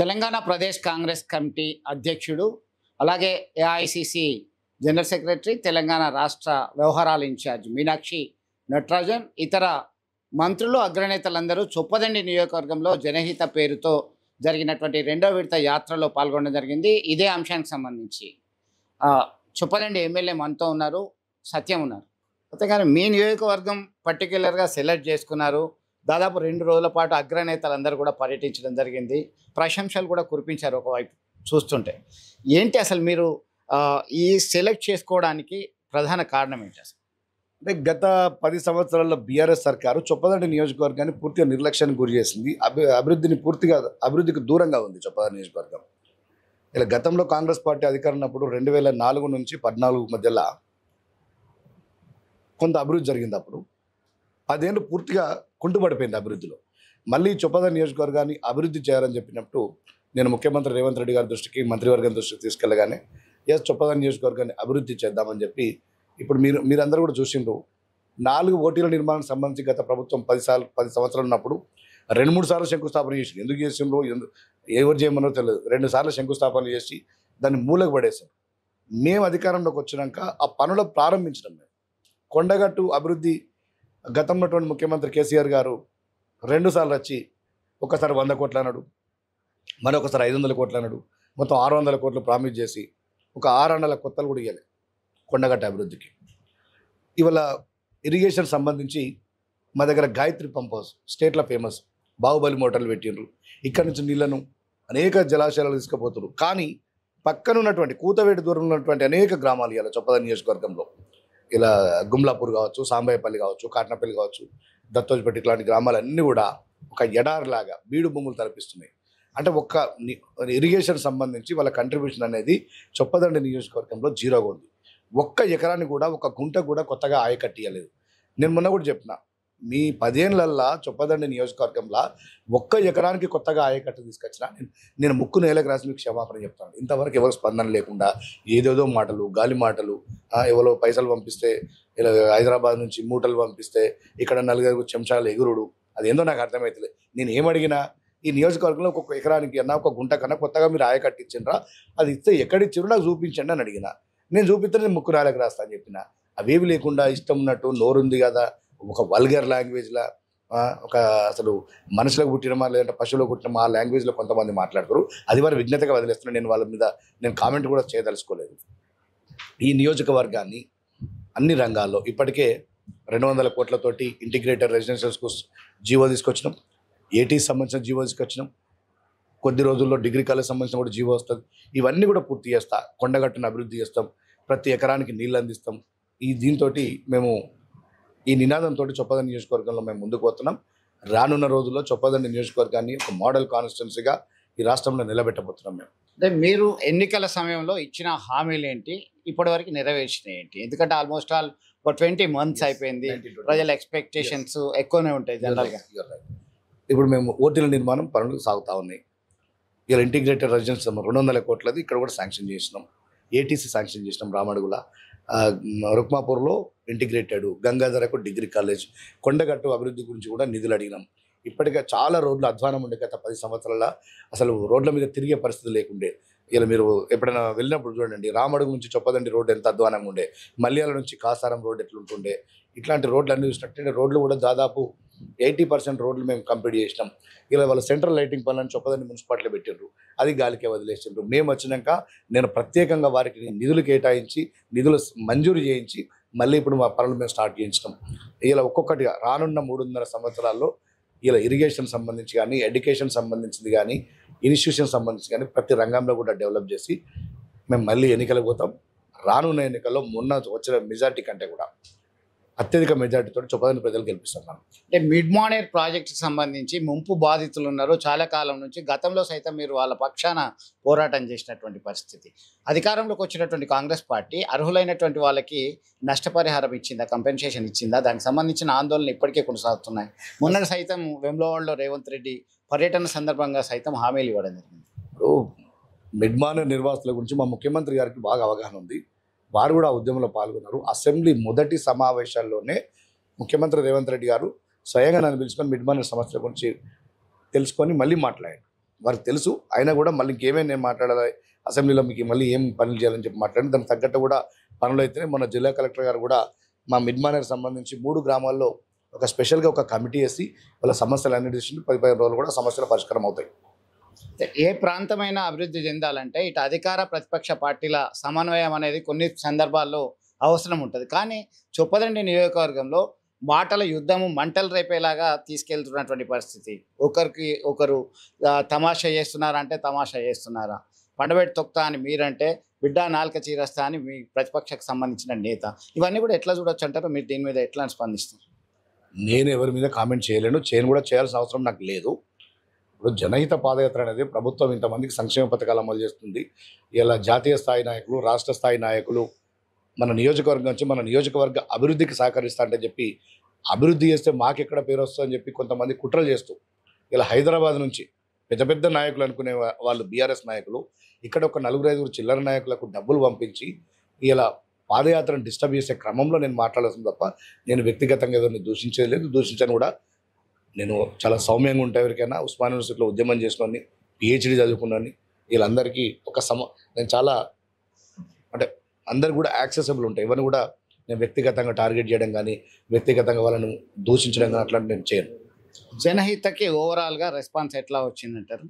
Telangana Pradesh Congress committee అధ్యక్షుడు, అలాగే AICC general secretary, Telangana రాష్ట్ర వ్యవహారాల ఇన్ఛార్జ్ మీనాక్షి నటరాజన్, ఇతర మంత్రులు, అగ్రనేతలందరూ చొప్పదండి నియోజకవర్గంలో జనహిత పేరుతో జరిగినటువంటి రెండో విడత యాత్రలో పాల్గొనడం జరిగింది. ఇదే అంశానికి సంబంధించి చొప్పదండి ఎమ్మెల్యే మనతో ఉన్నారు, సత్యం ఉన్నారు. అంతేగాని మీ నియోజకవర్గం పర్టిక్యులర్గా సెలెక్ట్ చేసుకున్నారు. దాదాపు 2 రోజుల పాటు అగ్రనేతలందరూ కూడా పర్యటించడం జరిగింది. ప్రశంసలు కూడా కురిపించారు ఒకవైపు చూస్తుంటే. ఏంటి అసలు మీరు ఈ సెలెక్ట్ చేసుకోవడానికి ప్రధాన కారణం ఏంటి అసలు? అంటే గత 10 సంవత్సరాల్లో బీఆర్ఎస్ సర్కారు చొప్పదండి నియోజకవర్గాన్ని పూర్తిగా నిర్లక్ష్యానికి గురి చేసింది. అభివృద్ధికి దూరంగా ఉంది చొప్పదండి నియోజకవర్గం. ఇలా గతంలో కాంగ్రెస్ పార్టీ అధికారం ఉన్నప్పుడు 2004 నుంచి 14 మధ్యలో కొంత అభివృద్ధి జరిగింది. అప్పుడు 10 ఏళ్ళు పూర్తిగా కుంటుపడిపోయింది అభివృద్ధిలో. మళ్ళీ చొప్పదండి నియోజకవర్గాన్ని అభివృద్ధి చేయాలని చెప్పినప్పుడు నేను ముఖ్యమంత్రి రేవంత్ రెడ్డి గారి దృష్టికి, మంత్రివర్గం దృష్టికి తీసుకెళ్ళగానే చొప్పదండి నియోజకవర్గాన్ని అభివృద్ధి చేద్దామని చెప్పి ఇప్పుడు మీరందరూ కూడా చూసిండ్రు. 4 ఓటీల నిర్మాణానికి సంబంధించి గత ప్రభుత్వం 10 సంవత్సరాలు ఉన్నప్పుడు 2-3 సార్లు శంకుస్థాపన చేసిండ్రు. ఎందుకు చేసిండ్రో ఎవరు చేయమనో తెలియదు. 2 సార్లు శంకుస్థాపన చేసి దాన్ని మూలకు పడేశారు. మేము అధికారంలోకి వచ్చినాక ఆ పనులు ప్రారంభించడం. మేము కొండగట్టు అభివృద్ధి గతంలో ముఖ్యమంత్రి కేసీఆర్ గారు 2 సార్లు వచ్చి ఒకసారి 100 కోట్లు అన్నాడు, మరొకసారి 500 కోట్లు అన్నాడు. మొత్తం 600 కోట్లు ప్రామిస్ చేసి ఒక 600 కొత్తలు కూడా ఇవ్వాలి కొండగట్టు అభివృద్ధికి. ఇవాళ ఇరిగేషన్ సంబంధించి మా దగ్గర గాయత్రి పంప్ హౌస్ స్టేట్లో ఫేమస్, బాహుబలి మోటార్లు పెట్టిండ్రు. ఇక్కడి నుంచి నీళ్లను అనేక జలాశయాలు తీసుకుపోతున్నారు. కానీ పక్కన ఉన్నటువంటి కూతవేటి దూరంలో ఉన్నటువంటి అనేక గ్రామాలు ఇవాళ చొప్పదండి నియోజకవర్గంలో, ఇలా గుమ్లాపూర్ కావచ్చు, సాంబయ్యపల్లి కావచ్చు, కాట్నపల్లి కావచ్చు, దత్తోజ్పేట ఇట్లాంటి గ్రామాలన్నీ కూడా ఒక ఎడారిలాగా బీడు భూములు తలపిస్తున్నాయి. అంటే ఒక్క ఇరిగేషన్ సంబంధించి వాళ్ళ కంట్రిబ్యూషన్ అనేది చొప్పదండి నియోజకవర్గంలో జీరోగా ఉంది. ఒక్క ఎకరాన్ని కూడా, ఒక గుంట కూడా కొత్తగా ఆయకట్టియలేదు. నేను మొన్న కూడా చెప్పిన, మీ 10 ఏళ్ళల్లో చొప్పదండి నియోజకవర్గంలో ఒక్క ఎకరానికి కొత్తగా ఆయకట్టు తీసుకొచ్చిన నేను ముక్కు నేలకు రాసి మీకు క్షమాపణ చెప్తాను. ఇంతవరకు ఎవరు స్పందన లేకుండా ఏదేదో మాటలు, గాలి మాటలు, ఎవరో పైసలు పంపిస్తే, ఇలా హైదరాబాద్ నుంచి మూటలు పంపిస్తే ఇక్కడ 4 చెంచాలు ఎగురుడు, అదేందో నాకు అర్థమవుతలే. నేను ఏమడిగినా ఈ నియోజకవర్గంలో ఒక్కొక్క ఎకరానికి అన్నా, ఒక గుంట కన్నా కొత్తగా మీరు ఆయకట్టు ఇచ్చిండ్రా, అది ఇస్తే ఎక్కడిచ్చిర్రు నాకు చూపించండి అని అడిగిన. నేను చూపిస్తే నేను ముక్కు నేలకు రాస్తా అని చెప్పిన. అవేవి లేకుండా ఇష్టం ఉన్నట్టు నోరుంది కదా, ఒక వల్గర్ లాంగ్వేజ్లో, ఒక అసలు మనుషులకు పుట్టినమా లేదంటే పశువులకు పుట్టినమా ఆ లాంగ్వేజ్లో కొంతమంది మాట్లాడతారు. అది వారి విజ్ఞతగా వదిలేస్తున్నాను. నేను వాళ్ళ మీద కామెంట్ కూడా చేయదలుచుకోలేదు. ఈ నియోజకవర్గాన్ని అన్ని రంగాల్లో ఇప్పటికే 200 కోట్లతోటి ఇంటిగ్రేటెడ్ రెసిడెన్షియల్ స్కూల్స్ జీవో తీసుకొచ్చినాం. ఏటీ సంబంధించిన జీవో తీసుకొచ్చినాం. కొద్ది రోజుల్లో డిగ్రీ కాలేజ్ సంబంధించిన కూడా జీవో వస్తుంది. ఇవన్నీ కూడా పూర్తి చేస్తా. కొండగట్టును అభివృద్ధి చేస్తాం, ప్రతి ఎకరానికి నీళ్ళు అందిస్తాం. దీంతో మేము ఈ నినాదంతో చొప్పదండి నియోజకవర్గంలో మేము ముందుకు పోతున్నాం. రానున్న రోజుల్లో చొప్పదండి నియోజకవర్గాన్ని ఒక మోడల్ కాన్స్టిట్యున్సీగా ఈ రాష్ట్రంలో నిలబెట్టబోతున్నాం మేము. అంటే మీరు ఎన్నికల సమయంలో ఇచ్చిన హామీలు ఏంటి, ఇప్పటివరకు నెరవేర్చినాయి ఏంటి? ఎందుకంటే ఆల్మోస్ట్ ఆల్ ఒక 20 months అయిపోయింది. ప్రజల ఎక్స్పెక్టేషన్స్ ఎక్కువనే ఉంటాయి జనరల్గా. ఇప్పుడు మేము ఓటీల నిర్మాణం పనులు సాగుతూ ఉన్నాయి. ఇలా ఇంటిగ్రేటెడ్ రెసిడెన్స్ 200 కోట్లది ఇక్కడ కూడా శాంక్షన్ చేసినాం. ఏటీసీ శాంక్షన్ చేసినాం. రామడుగుల, రుక్మాపూర్లో ఇంటిగ్రేటెడ్, గంగాధరకు డిగ్రీ కాలేజ్, కొండగట్టు అభివృద్ధి గురించి కూడా నిధులు అడిగినాం. ఇప్పటికే చాలా రోడ్లు అధ్వానం ఉండే. గత 10 సంవత్సరాల అసలు రోడ్ల మీద తిరిగే పరిస్థితి లేకుండే. ఇలా మీరు ఎప్పుడైనా వెళ్ళినప్పుడు చూడండి, రామడుగు నుంచి చొప్పదండి రోడ్డు ఎంత అధ్వానంగా ఉండే, మల్యాల నుంచి కాసారం రోడ్డు ఎట్లుంటుండే. ఇట్లాంటి రోడ్లు అన్నీ చూసినట్టు రోడ్లు కూడా దాదాపు 80% రోడ్లు మేము కంప్లీట్ చేసినాం. ఇలా వాళ్ళ సెంట్రల్ లైటింగ్ పనులను చొప్పదండి మున్సిపాలిటీలో పెట్టిండ్రు, అది గాలికే వదిలేసిండ్రు. మేము వచ్చినాక నేను ప్రత్యేకంగా వారికి నిధులు కేటాయించి, నిధులు మంజూరు చేయించి మళ్ళీ ఇప్పుడు మా పనులు మేము స్టార్ట్ చేయించినాం. ఇలా ఒక్కొక్కటిగా రానున్న 3.5 సంవత్సరాల్లో ఇలా ఇరిగేషన్ సంబంధించి కానీ, ఎడ్యుకేషన్ సంబంధించింది కానీ, ఇన్స్టిట్యూషన్ సంబంధించి కానీ ప్రతి రంగంలో కూడా డెవలప్ చేసి మేము మళ్ళీ ఎన్నికలకు పోతాం. రానున్న ఎన్నికల్లో మొన్న వచ్చిన మెజార్టీ కంటే కూడా అత్యధిక మెజార్టీతో చొప్పదండి ప్రజలు గెలిపిస్తున్నాను. అంటే మిడ్ మానేర్ ప్రాజెక్టుకి సంబంధించి ముంపు బాధితులు ఉన్నారు చాలా కాలం నుంచి. గతంలో సైతం మీరు వాళ్ళ పక్షాన పోరాటం చేసినటువంటి పరిస్థితి. అధికారంలోకి వచ్చినటువంటి కాంగ్రెస్ పార్టీ అర్హులైనటువంటి వాళ్ళకి నష్టపరిహారం ఇచ్చిందా, కంపెన్సేషన్ ఇచ్చిందా? దానికి సంబంధించిన ఆందోళనలు ఇప్పటికే కొనసాగుతున్నాయి. మొన్న సైతం వేములవాడలో రేవంత్ రెడ్డి పర్యటన సందర్భంగా సైతం హామీలు ఇవ్వడం జరిగింది. ఇప్పుడు మిడ్ మానేర్ నిర్వాసుల గురించి మా ముఖ్యమంత్రి గారికి బాగా అవగాహన ఉంది. వారు కూడా ఉద్యమంలో పాల్గొన్నారు. అసెంబ్లీ మొదటి సమావేశాల్లోనే ముఖ్యమంత్రి రేవంత్ రెడ్డి గారు స్వయంగా నన్ను పిలుచుకొని మిడ్ మానేర్ సమస్యల గురించి తెలుసుకొని మళ్ళీ మాట్లాడారు. వారికి తెలుసు. అయినా కూడా మళ్ళీ ఇంకేమేమి నేను మాట్లాడాలి అసెంబ్లీలో, మీకు మళ్ళీ ఏం పనులు చేయాలని చెప్పి మాట్లాడి దానికి తగ్గట్టు కూడా పనులు అయితేనే మొన్న జిల్లా కలెక్టర్ గారు కూడా మా మిడ్మానేర్ సంబంధించి 3 గ్రామాల్లో ఒక స్పెషల్గా ఒక కమిటీ వేసి వాళ్ళ సమస్యలు అన్ని డిసిషన్ 15 రోజులు కూడా సమస్యల పరిష్కారం అవుతాయి. ఏ ప్రాంతమైనా అభివృద్ధి చెందాలంటే ఇటు అధికార ప్రతిపక్ష పార్టీల సమన్వయం అనేది కొన్ని సందర్భాల్లో అవసరం ఉంటుంది. కానీ చొప్పదండి నియోజకవర్గంలో మాటల యుద్ధము మంటలు రేపేలాగా తీసుకెళ్తున్నటువంటి పరిస్థితి. ఒకరికి ఒకరు తమాషా చేస్తున్నారంటే తమాషా చేస్తున్నారా, పండబెట్టి తొక్తా అని మీరంటే బిడ్డ నాలుక చీరస్తా అని మీ ప్రతిపక్షకు సంబంధించిన నేత. ఇవన్నీ కూడా ఎట్లా చూడొచ్చు అంటారు? మీరు దీని మీద ఎట్లా స్పందిస్తారు? నేను ఎవరి మీద కామెంట్ చేయలేను, చేయను కూడా చేయాల్సిన అవసరం నాకు లేదు. ఇప్పుడు జనహిత పాదయాత్ర అనేది ప్రభుత్వం ఇంతమందికి సంక్షేమ పథకాలు అమలు చేస్తుంది. ఇలా జాతీయ స్థాయి నాయకులు, రాష్ట్ర స్థాయి నాయకులు మన నియోజకవర్గం నుంచి మన నియోజకవర్గ అభివృద్ధికి సహకరిస్తా అంటే చెప్పి అభివృద్ధి చేస్తే మాకెక్కడ పేరు వస్తుందని చెప్పి కొంతమంది కుట్రలు చేస్తూ ఇలా హైదరాబాద్ నుంచి పెద్ద పెద్ద నాయకులు అనుకునే వాళ్ళు బీఆర్ఎస్ నాయకులు ఇక్కడ ఒక 4-5 చిల్లర నాయకులకు డబ్బులు పంపించి ఇలా పాదయాత్రను డిస్టర్బ్ చేసే క్రమంలో నేను మాట్లాడాల్సింది తప్ప నేను వ్యక్తిగతంగా ఎవరిని దూషించేది లేదు, దూషించను కూడా. నేను చాలా సౌమ్యంగా ఉంటా. ఎవరికైనా ఉస్మాన్ యూనివర్సిటీలో ఉద్యమం చేసినోని, పిహెచ్డి చదువుకున్నాను. వీళ్ళందరికీ నేను చాలా అంటే అందరు కూడా యాక్సెసిబుల్ ఉంటాయి. ఎవరిని కూడా నేను వ్యక్తిగతంగా టార్గెట్ చేయడం కానీ వ్యక్తిగతంగా వాళ్ళను దూషించడం కానీ అట్లాంటి నేను చేయను. జనహితకి ఓవరాల్గా రెస్పాన్స్ ఎట్లా వచ్చిందంటారు?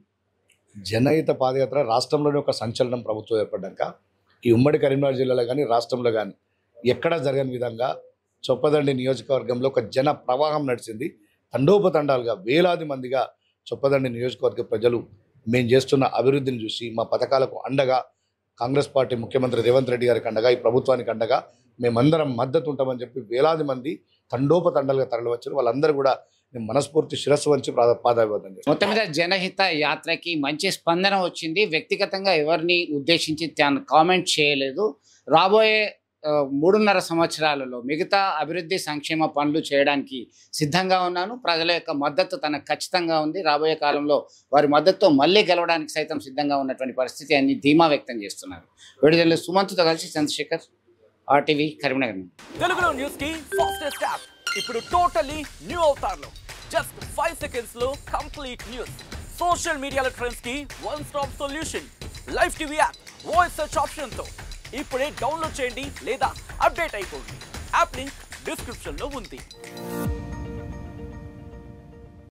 జనహిత పాదయాత్ర రాష్ట్రంలోనే ఒక సంచలనం ప్రభుత్వం ఏర్పడ్డాక ఈ ఉమ్మడి కరీంనగర్ జిల్లాలో కానీ రాష్ట్రంలో కానీ ఎక్కడా జరగని విధంగా చొప్పదండి నియోజకవర్గంలో ఒక జన ప్రవాహం నడిచింది. తండోపతండాలుగా వేలాది మందిగా చొప్పదండి నియోజకవర్గ ప్రజలు మేము చేస్తున్న అభివృద్ధిని చూసి మా పథకాలకు అండగా కాంగ్రెస్ పార్టీ ముఖ్యమంత్రి రేవంత్ రెడ్డి గారికి అండగా ఈ ప్రభుత్వానికి అండగా మేమందరం మద్దతు ఉంటామని చెప్పి వేలాది మంది తండోపతండాలుగా తరలివచ్చారు. వాళ్ళందరూ కూడా మేము మనస్ఫూర్తి శిరస్సు వంచి పాదాభివందనం చేస్తాం. మొత్తం మీద జనహిత యాత్రకి మంచి స్పందన వచ్చింది. వ్యక్తిగతంగా ఎవరిని ఉద్దేశించి కామెంట్ చేయలేదు. రాబోయే 3.5 సంవత్సరాలలో మిగతా అభివృద్ధి సంక్షేమ పనులు చేయడానికి సిద్ధంగా ఉన్నాను. ప్రజల యొక్క మద్దతు తనకు ఖచ్చితంగా ఉంది. రాబోయే కాలంలో వారి మద్దతుతో మళ్ళీ గెలవడానికి సైతం సిద్ధంగా ఉన్నటువంటి పరిస్థితి అని ధీమా వ్యక్తం చేస్తున్నారు. విడుదల సుమంత్తో కలిసి చంద్రశేఖర్, RTV, కరీంనగర్. తెలుగులో న్యూస్ కి ఫాస్టెస్ట్ యాప్ ఇప్పుడు టోటల్లీ న్యూ అవతార్లో జస్ట్ 5 seconds లో కంప్లీట్ న్యూస్. సోషల్ మీడియాలో ట్రెండ్స్ కి one stop solution. Live TV app voice search option తో ఇప్పుడే డౌన్లోడ్ చేయండి లేదా అప్డేట్ అయిపోండి. యాప్ లింక్ డిస్క్రిప్షన్ లో ఉంది.